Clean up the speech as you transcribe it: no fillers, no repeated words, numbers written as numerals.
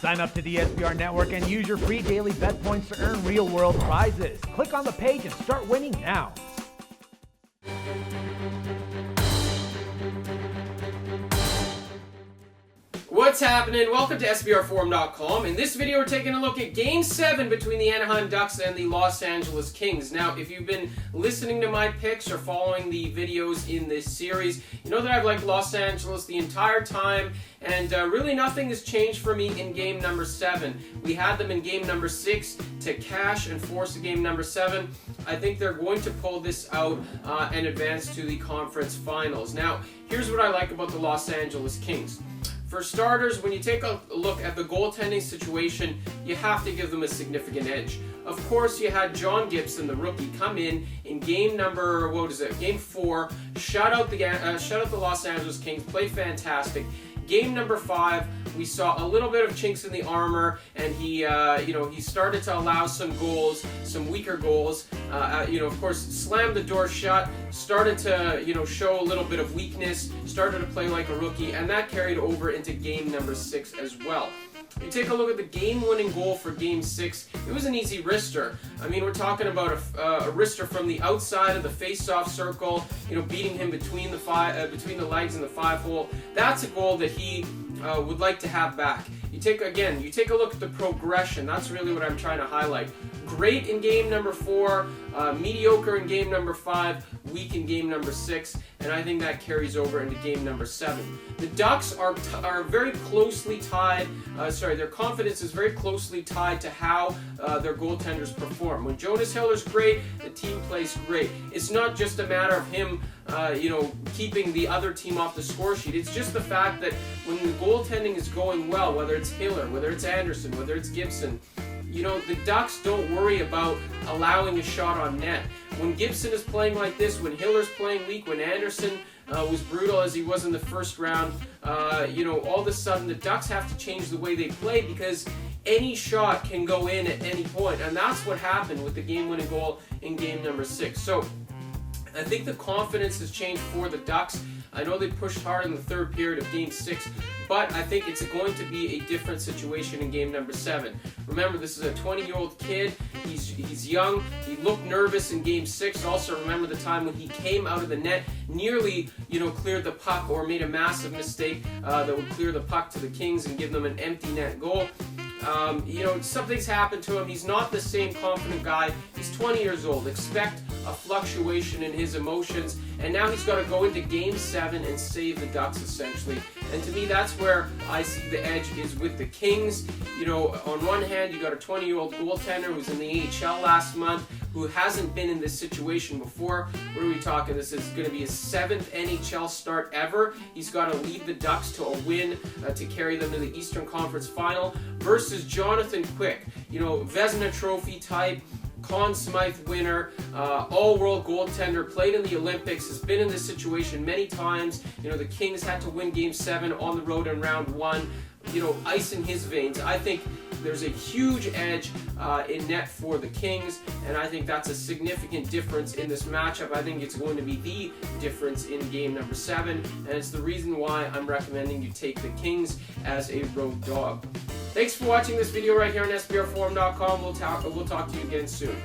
Sign up to the SBR Network and use your free daily bet points to earn real-world prizes. Click on the page and start winning now. What's happening? Welcome to SBRforum.com. In this video, we're taking a look at Game 7 between the Anaheim Ducks and the Los Angeles Kings. Now, if you've been listening to my picks or following the videos in this series, you know that I've liked Los Angeles the entire time, and really nothing has changed for me in Game number 7. We had them in Game number 6 to cash and force a Game number 7. I think they're going to pull this out and advance to the conference finals. Now, here's what I like about the Los Angeles Kings. For starters, when you take a look at the goaltending situation, you have to give them a significant edge. Of course, you had John Gibson, the rookie, come in game number, Game 4, shut out the Los Angeles Kings, played fantastic. Game number 5, we saw a little bit of chinks in the armor, and he started to allow some goals, some weaker goals. Of course, slammed the door shut, started to, show a little bit of weakness, started to play like a rookie, and that carried over into game number 6 as well. You take a look at the game-winning goal for Game 6. It was an easy wrister. I mean, we're talking about a wrister from the outside of the face-off circle, beating him between the legs and the 5-hole. That's a goal that he would like to have back. You take a look at the progression. That's really what I'm trying to highlight. Great in game number 4, mediocre in game number 5, weak in game number 6, and I think that carries over into game number 7. The Ducks are very closely tied, their confidence is very closely tied to how their goaltenders perform. When Jonas Hiller's great, the team plays great. It's not just a matter of him keeping the other team off the score sheet. It's just the fact that when the goaltending is going well, whether it's Hiller, whether it's Anderson, whether it's Gibson, the Ducks don't worry about allowing a shot on net. When Gibson is playing like this, when Hiller's playing weak, when Anderson was brutal as he was in the first round, all of a sudden the Ducks have to change the way they play because any shot can go in at any point, and that's what happened with the game-winning goal in game number 6. So I think the confidence has changed for the Ducks. I know they pushed hard in the third period of Game 6, but I think it's going to be a different situation in Game number 7. Remember, this is a 20-year-old kid. He's young. He looked nervous in Game 6. Also, remember the time when he came out of the net, nearly, cleared the puck or made a massive mistake that would clear the puck to the Kings and give them an empty net goal. Something's happened to him. He's not the same confident guy. He's 20 years old. Expect a fluctuation in his emotions, and now he's got to go into Game 7 and save the Ducks, essentially. And to me, that's where I see the edge is with the Kings. On one hand, you got a 20-year-old goaltender who's in the AHL last month, who hasn't been in this situation before. What are we talking? This is going to be his 7th NHL start ever. He's got to lead the Ducks to a win to carry them to the Eastern Conference Final versus Jonathan Quick, Vezina Trophy type, Conn Smythe winner, all-world goaltender, played in the Olympics, has been in this situation many times. The Kings had to win Game 7 on the road in round 1. Ice in his veins. I think there's a huge edge in net for the Kings, and I think that's a significant difference in this matchup. I think it's going to be the difference in game number 7, and it's the reason why I'm recommending you take the Kings as a road dog. Thanks for watching this video right here on SBRforum.com. We'll talk to you again soon.